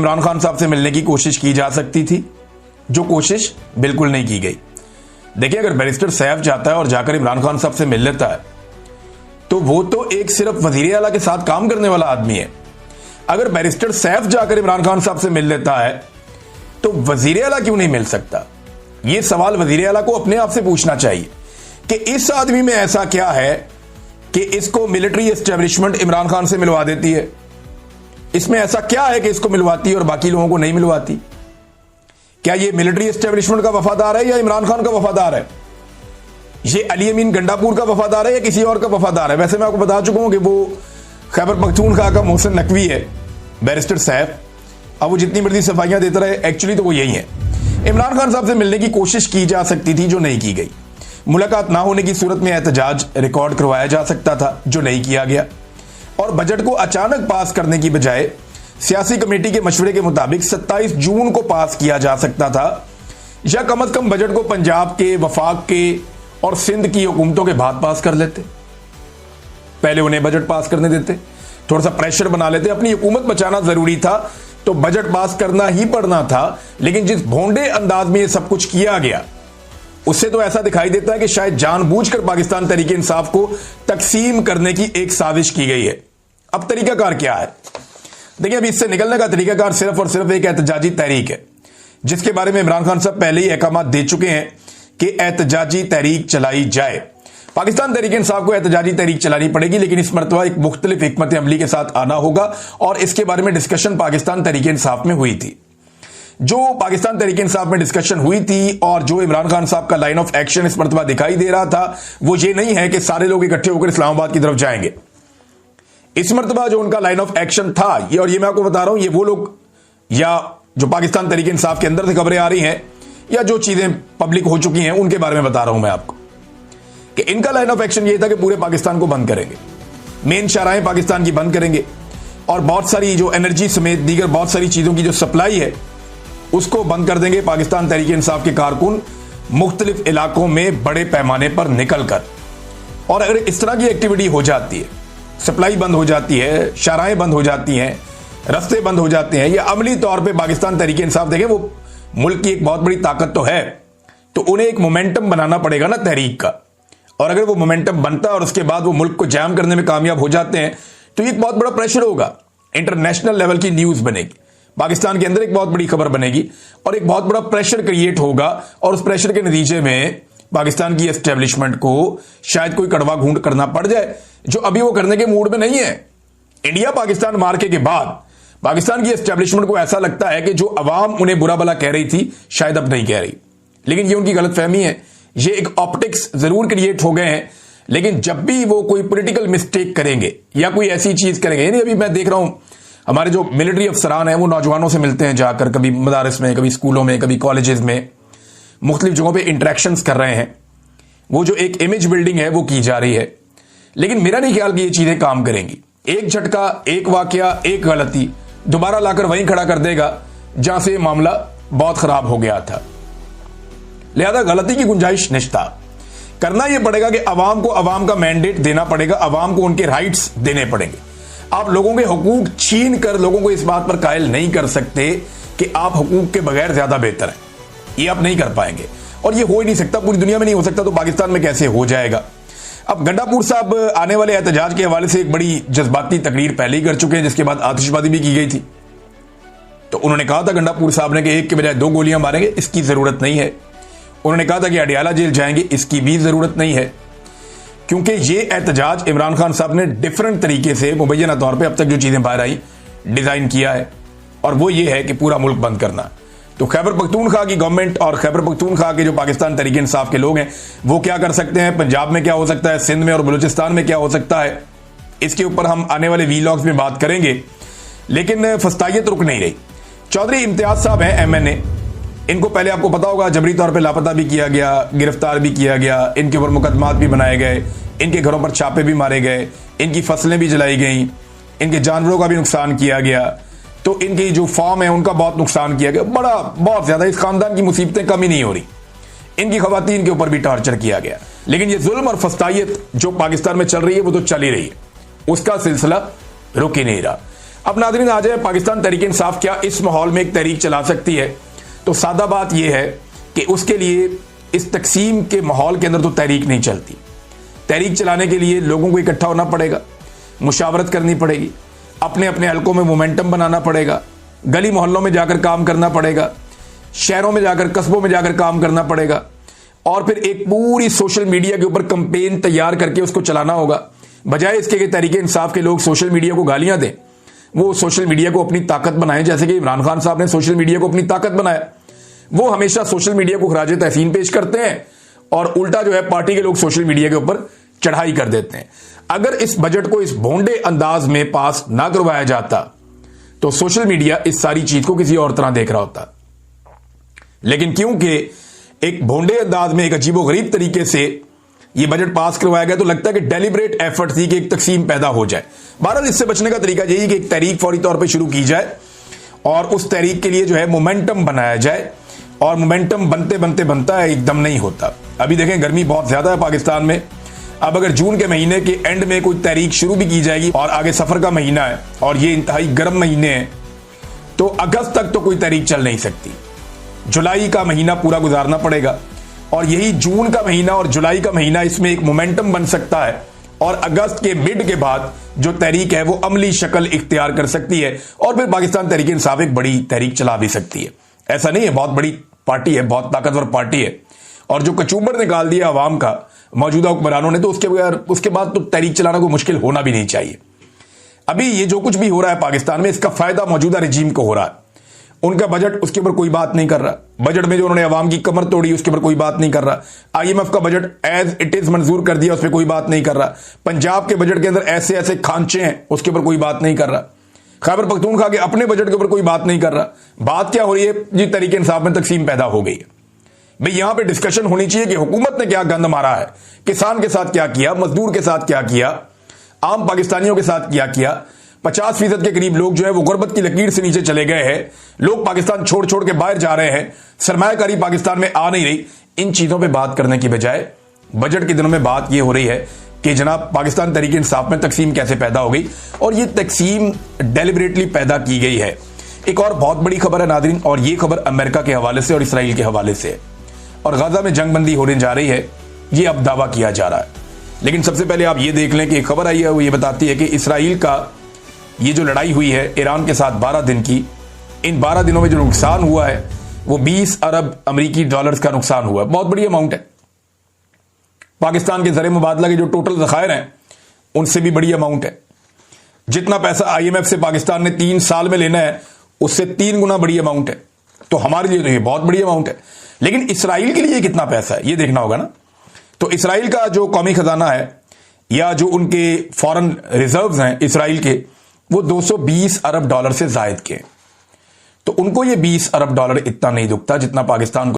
इमरान खान साहब से मिलने की कोशिश की जा सकती थी, जो कोशिश बिल्कुल नहीं की गई। देखिए, अगर बैरिस्टर सैफ जाता है और जाकर इमरान खान साहब से मिल लेता है तो वो तो एक सिर्फ वजीर आला के साथ काम करने वाला आदमी है। अगर बैरिस्टर सैफ जाकर इमरान खान साहब से मिल लेता है तो वजीर आला क्यों नहीं मिल सकता? यह सवाल वजीर आला को अपने आप से पूछना चाहिए कि इस आदमी में ऐसा क्या है कि इसको मिलिट्री एस्टेब्लिशमेंट इमरान खान से मिलवा देती है। इसमें ऐसा क्या है कि इसको मिलवाती है और बाकी लोगों को नहीं मिलवाती? क्या यह मिलिट्री एस्टेब्लिशमेंट का वफादार है या इमरान खान का वफादार है? ये अली अमीन गंडापुर का वफादार है या किसी और का वफादार है? वैसे मैं आपको बता चुका हूं कि वो खैबर पख्तूनख्वा का मोहसिन नकवी है, बैरिस्टर सैफ। अब वो जितनी मर्जी सफाइयां देता रहे, एक्चुअली तो वो यही है। इमरान खान साहब से मिलने की कोशिश की जा सकती थी, जो नहीं की गई। मुलाकात ना होने की सूरत में एहतजाज रिकॉर्ड करवाया जा सकता था, जो नहीं किया गया। और बजट को अचानक पास करने की बजाय सियासी कमेटी के मशवरे के मुताबिक 27 जून को पास किया जा सकता था, या कम से कम बजट को पंजाब के, वफाक के और सिंध की हुकूमतों के बाद पास कर लेते। पहले उन्हें बजट पास करने देते, थोड़ा सा प्रेशर बना लेते। अपनी हुकूमत बचाना जरूरी था तो बजट पास करना ही पड़ना था। लेकिन जिस भोंडे अंदाज में ये सब कुछ किया गया, उससे तो ऐसा दिखाई देता है कि शायद जानबूझकर पाकिस्तान तहरीक इंसाफ को तकसीम करने की एक साजिश की गई है। अब तरीकाकार क्या है? देखिए, अभी इससे निकलने का तरीकाकार सिर्फ और सिर्फ एक एहतजाजी तहरीक है, जिसके बारे में इमरान खान साहब पहले ही अहकाम दे चुके हैं कि एहतजाजी तहरीक चलाई जाए। पाकिस्तान तहरीक इंसाफ को एहतजाजी तहरीक चलानी पड़ेगी, लेकिन इस मरतबा एक मुख्तलिफ हिकमत अमली के साथ आना होगा। और इसके बारे में डिस्कशन पाकिस्तान तहरीक इंसाफ में हुई थी। जो पाकिस्तान तहरीक इंसाफ में डिस्कशन हुई थी और जो इमरान खान साहब का लाइन ऑफ एक्शन इस मरतबा दिखाई दे रहा था, वो ये नहीं है कि सारे लोग इकट्ठे होकर इस्लामाबाद की तरफ जाएंगे। इस मरतबा जो उनका लाइन ऑफ एक्शन था, ये और ये मैं आपको बता रहा हूं, ये वो लोग या जो पाकिस्तान तहरीक इंसाफ के अंदर से खबरें आ रही हैं या जो चीजें पब्लिक हो चुकी हैं, उनके बारे में बता रहा हूं मैं आपको कि इनका लाइन ऑफ एक्शन ये था कि पूरे पाकिस्तान को बंद करेंगे, मेन शाहराहें पाकिस्तान की बंद करेंगे और बहुत सारी जो एनर्जी समेत दीगर बहुत सारी चीजों की जो सप्लाई है उसको बंद कर देंगे। पाकिस्तान तहरीक इंसाफ के कारकुन मुख्तलिफ इलाकों में बड़े पैमाने पर निकलकर, और अगर इस तरह की एक्टिविटी हो जाती है, सप्लाई बंद हो जाती है, शाहराहें बंद हो जाती हैं, रास्ते बंद हो जाते हैं, या अमली तौर पर पाकिस्तान तहरीक इंसाफ, देखें वो मुल्क की एक बहुत बड़ी ताकत तो है, तो उन्हें एक मोमेंटम बनाना पड़ेगा ना तहरीक का। और अगर वो मोमेंटम बनता है और उसके बाद वो मुल्क को जैम करने में कामयाब हो जाते हैं तो ये एक बहुत बड़ा प्रेशर होगा, इंटरनेशनल लेवल की न्यूज बनेगी, पाकिस्तान के अंदर एक बहुत बड़ी खबर बनेगी और एक बहुत बड़ा प्रेशर क्रिएट होगा। और उस प्रेशर के नतीजे में पाकिस्तान की एस्टेब्लिशमेंट को शायद कोई कड़वा घूंट करना पड़ जाए, जो अभी वो करने के मूड में नहीं है। इंडिया पाकिस्तान मार्के के बाद पाकिस्तान की एस्टेब्लिशमेंट को ऐसा लगता है कि जो अवाम उन्हें बुरा भला कह रही थी, शायद अब नहीं कह रही। लेकिन ये उनकी गलतफहमी है, ये एक ऑप्टिक्स जरूर क्रिएट हो गए हैं। लेकिन जब भी वो कोई पॉलिटिकल मिस्टेक करेंगे या कोई ऐसी चीज करेंगे, यानी अभी मैं देख रहा हूं हमारे जो मिलिट्री अफसरान हैं वो नौजवानों से मिलते हैं जाकर, कभी मदारस में, कभी स्कूलों में, कभी कॉलेजेस में, मुख्तलिफ जगहों पे इंटरेक्शंस कर रहे हैं। वो जो एक इमेज बिल्डिंग है वो की जा रही है, लेकिन मेरा नहीं ख्याल कि ये चीजें काम करेंगी। एक झटका, एक वाकया, एक गलती दोबारा लाकर वहीं खड़ा कर देगा जहां से मामला बहुत खराब हो गया था। लिहाजा गलती की गुंजाइश निश्ता करना यह पड़ेगा कि अवाम को अवाम का मैंडेट देना पड़ेगा, अवाम को उनके राइट्स देने पड़ेंगे। आप लोगों के हुकूक छीन कर लोगों को इस बात पर कायल नहीं कर सकते कि आप हुकूक के बगैर ज्यादा बेहतर हैं। ये आप नहीं कर पाएंगे और ये हो ही नहीं सकता, पूरी दुनिया में नहीं हो सकता, तो पाकिस्तान में कैसे हो जाएगा। अब गंडापुर साहब आने वाले एहतजाज के हवाले से एक बड़ी जज्बाती तकरीर पहले ही कर चुके हैं, जिसके बाद आतिशबाजी भी की गई थी। तो उन्होंने कहा था गंडापुर साहब ने कि एक के बजाय 2 गोलियां मारेंगे, इसकी जरूरत नहीं है। उन्होंने कहा था कि अडियाला जेल जाएंगे, इसकी भी जरूरत नहीं है, क्योंकि ये एहतजाज इमरान खान साहब ने डिफरेंट तरीके से मुबैना तौर पे अब तक जो चीजें बाहर आई डिजाइन किया है, और वो ये है कि पूरा मुल्क बंद करना। तो खैबर पख्तूनख्वा की गवर्नमेंट और खैबर पख्तूनख्वा के जो पाकिस्तान तहरीक इंसाफ के लोग हैं वो क्या कर सकते हैं, पंजाब में क्या हो सकता है, सिंध में और बलूचिस्तान में क्या हो सकता है, इसके ऊपर हम आने वाले वीलॉग्स में बात करेंगे। लेकिन फस्तायत रुक नहीं रही। चौधरी इम्तियाज साहब हैं MNA, इनको पहले आपको पता होगा जबरी तौर पे लापता भी किया गया, गिरफ्तार भी किया गया, इनके ऊपर मुकदमात भी बनाए गए, इनके घरों पर छापे भी मारे गए, इनकी फसलें भी जलाई गई, इनके जानवरों का भी नुकसान किया गया, तो इनकी जो फार्म है उनका बहुत नुकसान किया गया, बड़ा बहुत ज्यादा। इस खानदान की मुसीबतें कम ही नहीं हो रही, इनकी खवातीन के ऊपर भी टॉर्चर किया गया। लेकिन ये जुल्म और फस्तायत जो पाकिस्तान में चल रही है वो तो चल ही रही है, उसका सिलसिला रुक ही नहीं रहा। अब नाज़रीन आ जाए, पाकिस्तान तहरीक इंसाफ क्या इस माहौल में एक तहरीक चला सकती है? तो सादा बात यह है कि उसके लिए इस तकसीम के माहौल के अंदर तो तहरीक नहीं चलती। तहरीक चलाने के लिए लोगों को इकट्ठा होना पड़ेगा, मुशावरत करनी पड़ेगी, अपने अपने हलकों में मोमेंटम बनाना पड़ेगा, गली मोहल्लों में जाकर काम करना पड़ेगा, शहरों में जाकर, कस्बों में जाकर काम करना पड़ेगा, और फिर एक पूरी सोशल मीडिया के ऊपर कंपेन तैयार करके उसको चलाना होगा। बजाय इसके कि तहरीक इंसाफ के लोग सोशल मीडिया को गालियां दें, वो सोशल मीडिया को अपनी ताकत बनाएं, जैसे कि इमरान खान साहब ने सोशल मीडिया को अपनी ताकत बनाया। वो हमेशा सोशल मीडिया को खराज तहसीन पेश करते हैं और उल्टा जो है पार्टी के लोग सोशल मीडिया के ऊपर चढ़ाई कर देते हैं। अगर इस बजट को इस भोंडे अंदाज में पास ना करवाया जाता तो सोशल मीडिया इस सारी चीज को किसी और तरह देख रहा होता, लेकिन क्योंकि एक भोंडे अंदाज में, एक अजीबोगरीब तरीके से यह बजट पास करवाया गया, तो लगता है कि डेलिब्रेट एफर्ट थी कि एक तकसीम पैदा हो जाए। बहरहाल इससे बचने का तरीका यही कि एक तहरीक फौरी तौर पर शुरू की जाए और उस तहरीक के लिए जो है मोमेंटम बनाया जाए, और मोमेंटम बनते बनते बनता है, एकदम नहीं होता। अभी देखें, गर्मी बहुत ज्यादा है पाकिस्तान में। अब अगर जून के महीने के एंड में कोई तहरीक शुरू भी की जाएगी, और आगे सफर का महीना है और ये इंतहाई गर्म महीने हैं, तो अगस्त तक तो कोई तहरीक चल नहीं सकती। जुलाई का महीना पूरा गुजारना पड़ेगा, और यही जून का महीना और जुलाई का महीना, इसमें एक मोमेंटम बन सकता है, और अगस्त के मिड के बाद जो तहरीक है वो अमली शक्ल इख्तियार कर सकती है, और फिर पाकिस्तान तहरीक इंसाफ एक बड़ी तहरीक चला भी सकती है। ऐसा नहीं है, बहुत बड़ी पार्टी है, बहुत ताकतवर पार्टी है, और जो कचूबर निकाल दिया अवाम का मौजूदा हुक्मरानों ने, तो उसके बाद तो तहरीक चलाना कोई मुश्किल होना भी नहीं चाहिए। अभी ये जो कुछ भी हो रहा है पाकिस्तान में, इसका फायदा मौजूदा रजीम को हो रहा है। उनका बजट, उसके ऊपर कोई बात नहीं कर रहा। बजट में जो उन्होंने अवाम की कमर तोड़ी, उसके ऊपर कोई बात नहीं कर रहा। IMF का बजट एज इट इज मंजूर कर दिया, उस पर कोई बात नहीं कर रहा। पंजाब के बजट के अंदर ऐसे ऐसे खांचे हैं, उसके ऊपर कोई बात नहीं कर रहा। खैबर पख्तूनख्वा के अपने बजट के ऊपर कोई बात नहीं कर रहा। बात क्या हो रही है जी? तहरीक इंसाफ में तकसीम पैदा हो गई है। भाई यहां पे डिस्कशन होनी चाहिए कि हुकूमत ने क्या गंद मारा है, किसान के साथ क्या किया, मजदूर के साथ क्या किया, आम पाकिस्तानियों के साथ क्या किया। 50% के करीब लोग जो है वो गुर्बत की लकीर से नीचे चले गए हैं। लोग पाकिस्तान छोड़ छोड़ के बाहर जा रहे हैं, सरमायाकारी पाकिस्तान में आ नहीं रही। इन चीजों पर बात करने की बजाय बजट के दिनों में बात यह हो रही है कि जनाब पाकिस्तान तहरीक इंसाफ में तकसीम कैसे पैदा हो गई, और ये तकसीम डेलिबरेटली पैदा की गई है। एक और बहुत बड़ी खबर है नादरीन, और ये खबर अमेरिका के हवाले से और इसराइल के हवाले से है, और गजा में जंगबंदी होने जा रही है, ये अब दावा किया जा रहा है। लेकिन सबसे पहले आप ये देख लें कि एक खबर आई है, वो ये बताती है कि इसराइल का ये जो लड़ाई हुई है ईरान के साथ 12 दिन की, इन 12 दिनों में जो नुकसान हुआ है वो 20 अरब अमेरिकी डॉलर्स का नुकसान हुआ है। बहुत बड़ी अमाउंट है। पाकिस्तान के ज़र मुबादला के जो टोटल ज़खायर हैं उनसे भी बड़ी अमाउंट है। जितना पैसा IMF से पाकिस्तान ने 3 साल में लेना है उससे 3 गुना बड़ी अमाउंट है। तो हमारे लिए तो ये बहुत बड़ी अमाउंट है, लेकिन इसराइल के लिए कितना पैसा है ये देखना होगा ना। तो इसराइल का जो कौमी खजाना है या जो उनके फॉरेन रिजर्व्स हैं इसराइल के, वो 220 अरब डॉलर से जायद के। तो उनको ये 20 अरब डॉलर इतना नहीं दुखता जितना पाकिस्तान को